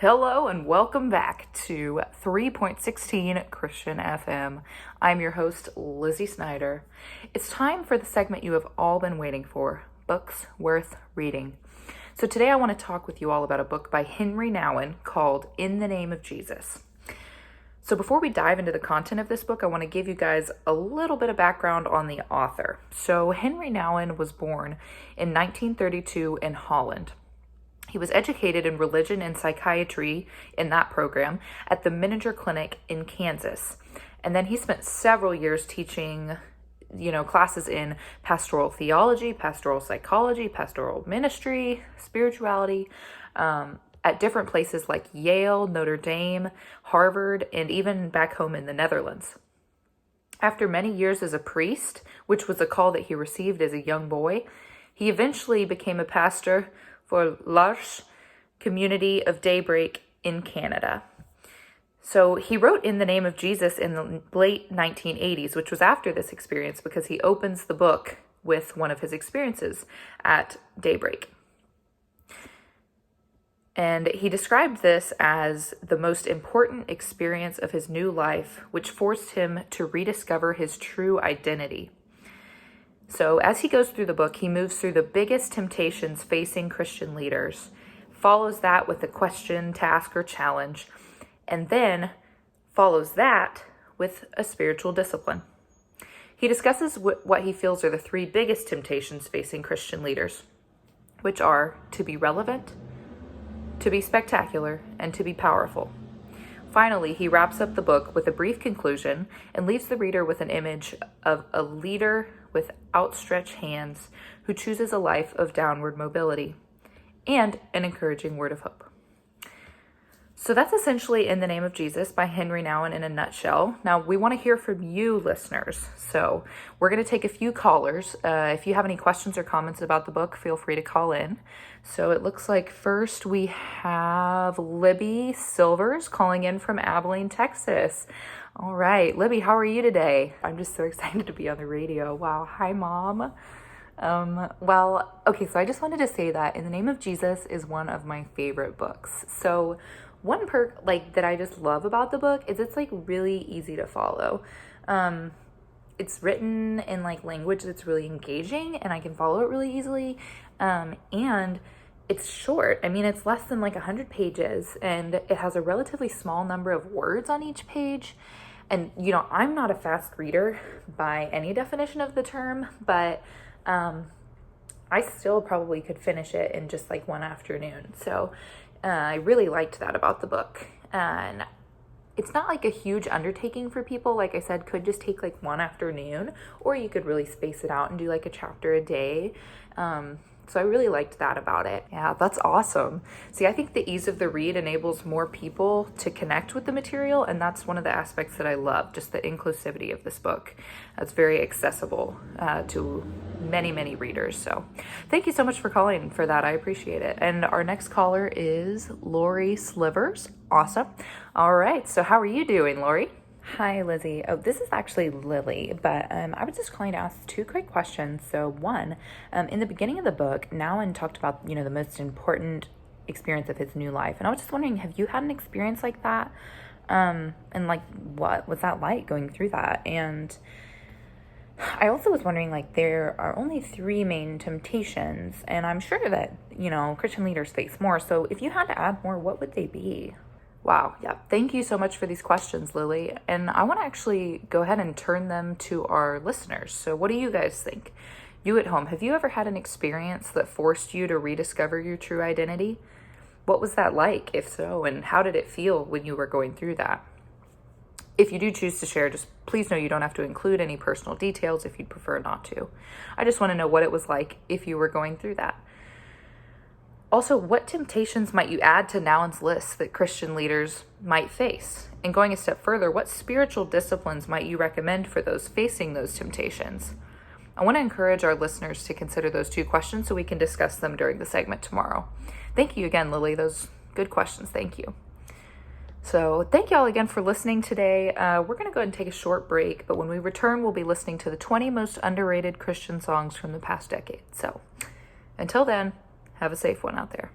Hello and welcome back to 3.16 Christian FM. I'm your host, Lizzie Snyder. It's time for the segment you have all been waiting for, Books Worth Reading. So today I want to talk with you all about a book by Henry Nouwen called In the Name of Jesus. So before we dive into the content of this book, I want to give you guys a little bit of background on the author. So Henry Nouwen was born in 1932 in Holland. He was educated in religion and psychiatry in that program at the Menninger Clinic in Kansas. And then he spent several years teaching, classes in pastoral theology, pastoral psychology, pastoral ministry, spirituality, at different places like Yale, Notre Dame, Harvard, and even back home in the Netherlands. After many years as a priest, which was a call that he received as a young boy, he eventually became a pastor for L'Arche Community of Daybreak in Canada. So he wrote In the Name of Jesus in the late 1980s, which was after this experience because he opens the book with one of his experiences at Daybreak. And he described this as the most important experience of his new life, which forced him to rediscover his true identity. So as he goes through the book, he moves through the biggest temptations facing Christian leaders, follows that with a question, task, or challenge, and then follows that with a spiritual discipline. He discusses what he feels are the three biggest temptations facing Christian leaders, which are to be relevant, to be spectacular, and to be powerful. Finally, he wraps up the book with a brief conclusion and leaves the reader with an image of a leader with outstretched hands who chooses a life of downward mobility and an encouraging word of hope. So that's essentially In the Name of Jesus by Henry Nouwen in a nutshell. Now, we want to hear from you listeners. So we're going to take a few callers. If you have any questions or comments about the book, feel free to call in. So it looks like first we have Libby Silvers calling in from Abilene, Texas. All right, Libby, how are you today? I'm just so excited to be on the radio. Wow. Hi, Mom. So I just wanted to say that In the Name of Jesus is one of my favorite books. So one perk that I just love about the book is it's really easy to follow. It's written in language that's really engaging and I can follow it really easily. And it's short. I mean, it's less than 100 pages and it has a relatively small number of words on each page. And, I'm not a fast reader by any definition of the term, but I still probably could finish it in just one afternoon. So I really liked that about the book. And it's not a huge undertaking for people. Like I said, could just take one afternoon, or you could really space it out and do a chapter a day. So I really liked that about it. Yeah, that's awesome. See, I think the ease of the read enables more people to connect with the material, and that's one of the aspects that I love, just the inclusivity of this book. It's very accessible to many, many readers. So thank you so much for calling for that. I appreciate it. And our next caller is Lori Slivers. Awesome. All right. So how are you doing, Lori? Hi, Lizzie. Oh, this is actually Lily, but I was just calling to ask two quick questions. So one, in the beginning of the book, Nouwen talked about, the most important experience of his new life. And I was just wondering, have you had an experience like that? And what was that like going through that? And I also was wondering, there are only three main temptations, and I'm sure that, Christian leaders face more. So if you had to add more, what would they be? Wow. Yeah. Thank you so much for these questions, Lily. And I want to actually go ahead and turn them to our listeners. So what do you guys think? You at home, have you ever had an experience that forced you to rediscover your true identity? What was that like, if so, and how did it feel when you were going through that? If you do choose to share, just please know you don't have to include any personal details if you'd prefer not to. I just want to know what it was like if you were going through that. Also, what temptations might you add to Nouwen's list that Christian leaders might face? And going a step further, what spiritual disciplines might you recommend for those facing those temptations? I want to encourage our listeners to consider those two questions so we can discuss them during the segment tomorrow. Thank you again, Lily. Those good questions. Thank you. So thank you all again for listening today. We're going to go ahead and take a short break, but when we return, we'll be listening to the 20 most underrated Christian songs from the past decade. So until then, have a safe one out there.